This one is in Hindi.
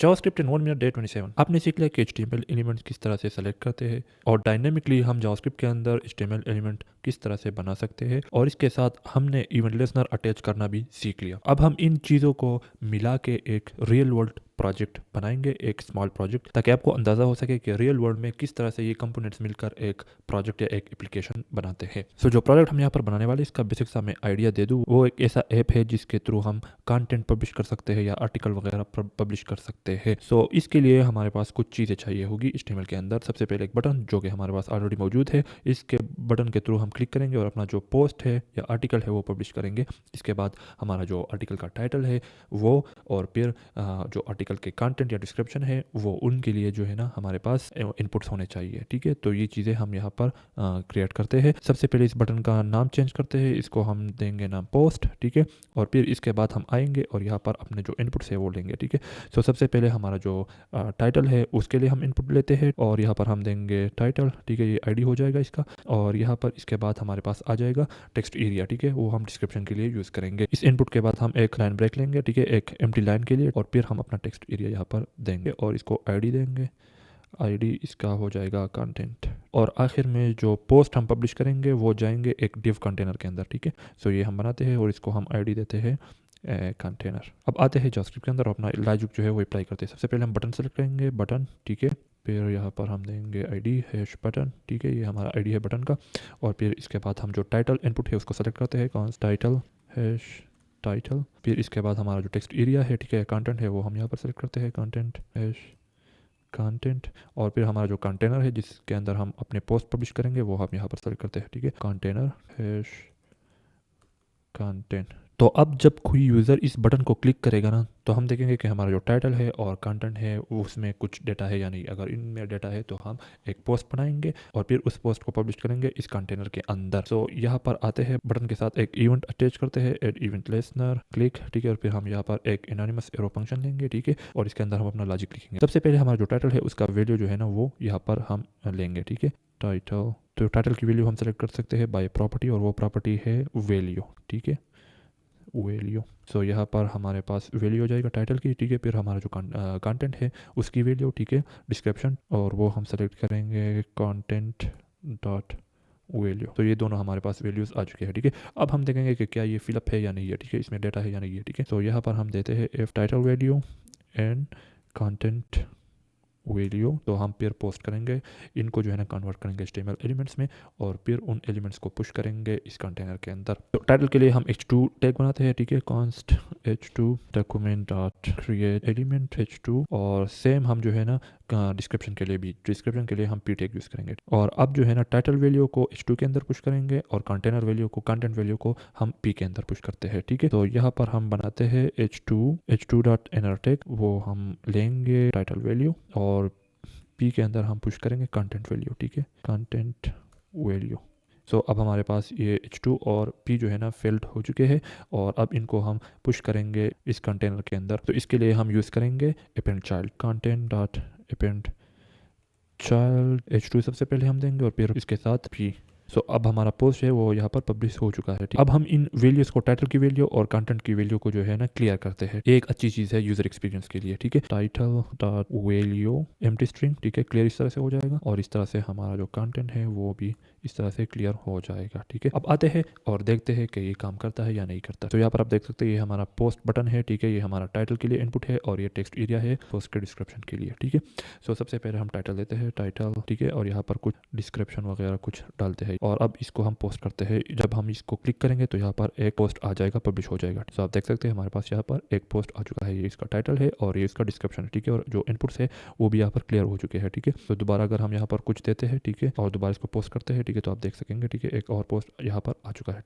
जावास्क्रिप्ट इन 1 मिनट डे 27 आपने सीख लिया कि HTML एलिमेंट्स किस तरह से सेलेक्ट करते हैं और डायनेमिकली हम जावास्क्रिप्ट के अंदर HTML एलिमेंट किस तरह से बना सकते हैं और इसके साथ हमने इवेंट लिस्नर अटैच करना भी सीख लिया। अब हम इन चीज़ों को मिला के एक रियल वर्ल्ड प्रोजेक्ट बनाएंगे, एक स्मॉल प्रोजेक्ट, ताकि आपको अंदाज़ा हो सके कि रियल वर्ल्ड में किस तरह से ये कंपोनेंट्स मिलकर एक प्रोजेक्ट या एक एप्लीकेशन बनाते हैं। सो जो प्रोजेक्ट हम यहाँ पर बनाने वाले इसका बेसिक सा मैं आइडिया दे दूँ, वो एक ऐसा ऐप है जिसके थ्रू हम कंटेंट पब्लिश कर सकते हैं या आर्टिकल वगैरह पब्लिश कर सकते हैं। सो इसके लिए हमारे पास कुछ चीज़ें चाहिए होगी HTML के अंदर। सबसे पहले एक बटन जो कि हमारे पास ऑलरेडी मौजूद है, इसके बटन के थ्रू हम क्लिक करेंगे और अपना जो पोस्ट है या आर्टिकल है वो पब्लिश करेंगे। इसके बाद हमारा जो आर्टिकल का टाइटल है वो, और फिर जो आर्टिकल के कंटेंट या डिस्क्रिप्शन है वो, उनके लिए जो है ना हमारे पास इनपुट्स होने चाहिए। ठीक है, तो ये चीज़ें हम यहाँ पर क्रिएट करते हैं। सबसे पहले इस बटन का नाम चेंज करते हैं, इसको हम देंगे नाम पोस्ट। ठीक है, और फिर इसके बाद हम आएंगे और यहाँ पर अपने जो इनपुट्स है वो लेंगे। ठीक है, सो सबसे पहले हमारा जो टाइटल है उसके लिए हम इनपुट लेते हैं और यहाँ पर हम देंगे टाइटल। ठीक है, ये आईडी हो जाएगा इसका, और यहाँ पर इसके बाद हमारे पास आ जाएगा टेक्स्ट एरिया। ठीक है, वो हम डिस्क्रिप्शन के लिए यूज़ करेंगे। इस इनपुट के बाद हम एक लाइन ब्रेक लेंगे, ठीक है, एक एम्प्टी लाइन के लिए, और फिर हम अपना टेक्स्ट एरिया यहाँ पर देंगे और इसको आईडी देंगे। आईडी इसका हो जाएगा कंटेंट, और आखिर में जो पोस्ट हम पब्लिश करेंगे वो जाएंगे एक डिव कंटेनर के अंदर। ठीक है, सो ये हम बनाते हैं और इसको हम आईडी देते हैं कंटेनर। अब आते हैं जावास्क्रिप्ट के अंदर और अपना लॉजिक जो है वो अप्लाई करते हैं। सबसे पहले हम बटन सेलेक्ट करेंगे, बटन। ठीक है, फिर यहाँ पर हम देंगे आईडी हैश बटन। ठीक है, ये हमारा आईडी है बटन का, और फिर इसके बाद हम जो टाइटल इनपुट है उसको सेलेक्ट करते हैं, कौन टाइटल हैश टाइटल। फिर इसके बाद हमारा जो टेक्स्ट एरिया है, ठीक है, कंटेंट है, वो हम यहाँ पर सेलेक्ट करते हैं, कंटेंट हैश कंटेंट। और फिर हमारा जो कंटेनर है जिसके अंदर हम अपने पोस्ट पब्लिश करेंगे वो हम यहाँ पर सेलेक्ट करते हैं। ठीक है, कंटेनर हैश कंटेंट। तो अब जब कोई यूज़र इस बटन को क्लिक करेगा ना, तो हम देखेंगे कि हमारा जो टाइटल है और कंटेंट है उसमें कुछ डेटा है या नहीं। अगर इनमें डेटा है तो हम एक पोस्ट बनाएंगे और फिर उस पोस्ट को पब्लिश करेंगे इस कंटेनर के अंदर। तो यहाँ पर आते हैं, बटन के साथ एक इवेंट अटैच करते हैं, एड इवेंट लिस्नर, क्लिक। ठीक है, और फिर हम यहाँ पर एक एनोनिमस एरो फंक्शन लेंगे। ठीक है, और इसके अंदर हम अपना लॉजिक लिखेंगे। सबसे पहले हमारा जो टाइटल है उसका वैल्यू जो है ना वो यहाँ पर हम लेंगे। ठीक है, टाइटल, तो टाइटल की वैल्यू हम सेलेक्ट कर सकते हैं बाय प्रॉपर्टी, और वो प्रॉपर्टी है वैल्यू। ठीक है, वैल्यू। सो यहाँ पर हमारे पास वैल्यू हो जाएगा टाइटल की। ठीक है, फिर हमारा जो कंटेंट है उसकी वैल्यू। ठीक है, डिस्क्रिप्शन, और वो हम सेलेक्ट करेंगे कंटेंट डॉट वैल्यू। तो ये दोनों हमारे पास वैल्यूज़ आ चुके हैं। ठीक है, अब हम देखेंगे कि क्या ये फिलअप है या नहीं है। ठीक है, इसमें डेटा है या नहीं है। ठीक है, तो यहाँ पर हम देते हैं F title value and content value. तो हम फिर पोस्ट करेंगे, इनको जो है ना कन्वर्ट करेंगे HTML एलिमेंट्स में, और फिर उन एलिमेंट्स को पुश करेंगे इस कंटेनर के अंदर। तो टाइटल के लिए हम h2 टैग बनाते हैं। ठीक है, const h2 document dot create element h2, और सेम हम जो है ना डिस्क्रिप्शन के लिए भी, डिस्क्रिप्शन के लिए हम p टैग यूज़ करेंगे। और अब जो है ना टाइटल वैल्यू को h2 के अंदर पुश करेंगे और कंटेनर वैल्यू को, कंटेंट वैल्यू को हम p के अंदर पुश करते हैं। ठीक है, तो यहाँ पर हम बनाते हैं h2 डॉट इनर टैग, वो हम लेंगे टाइटल वैल्यू, और p के अंदर हम पुश करेंगे कंटेंट वैल्यू। ठीक है, कंटेंट वैल्यू। सो अब हमारे पास ये h2 और p जो है ना फिल्ड हो चुके हैं, और अब इनको हम पुश करेंगे इस कंटेनर के अंदर। तो इसके लिए हम यूज़ करेंगे append child, content dot append child h2 सबसे पहले हम देंगे और फिर इसके साथ p। सो अब हमारा पोस्ट है वो यहाँ पर पब्लिश हो चुका है। अब हम इन वैल्यूज़ को, टाइटल की वैल्यू और कंटेंट की वैल्यू को जो है ना क्लियर करते हैं। ये एक अच्छी चीज़ है यूज़र एक्सपीरियंस के लिए। ठीक है, title dot value empty string. ठीक है, क्लियर इस तरह से हो जाएगा, और इस तरह से हमारा जो कंटेंट है वो भी इस तरह से क्लियर हो जाएगा। ठीक है, अब आते हैं और देखते हैं कि ये काम करता है या नहीं करता। तो यहाँ पर आप देख सकते हैं ये हमारा पोस्ट बटन है। ठीक है, ये हमारा टाइटल के लिए इनपुट है, और ये टेक्स्ट एरिया है पोस्ट के डिस्क्रिप्शन के लिए। ठीक है, सो सबसे पहले हम टाइटल देते हैं, टाइटल। ठीक है, और यहाँ पर कुछ डिस्क्रिप्शन वगैरह कुछ डालते हैं, और अब इसको हम पोस्ट करते हैं। जब हम इसको क्लिक करेंगे तो यहाँ पर एक पोस्ट आ जाएगा, पब्लिश हो जाएगा। तो आप देख सकते हैं हमारे पास यहाँ पर एक पोस्ट आ चुका है, ये इसका टाइटल है और ये इसका डिस्क्रिप्शन है। ठीक है, और जो इनपुट्स है वो भी यहाँ पर क्लियर हो चुके हैं। ठीक है, तो दोबारा अगर हम यहाँ पर कुछ देते हैं, ठीक है, और दोबारा इसको पोस्ट करते हैं, ठीक है, तो आप देख सकेंगे, ठीक है, एक और पोस्ट यहाँ पर आ चुका है।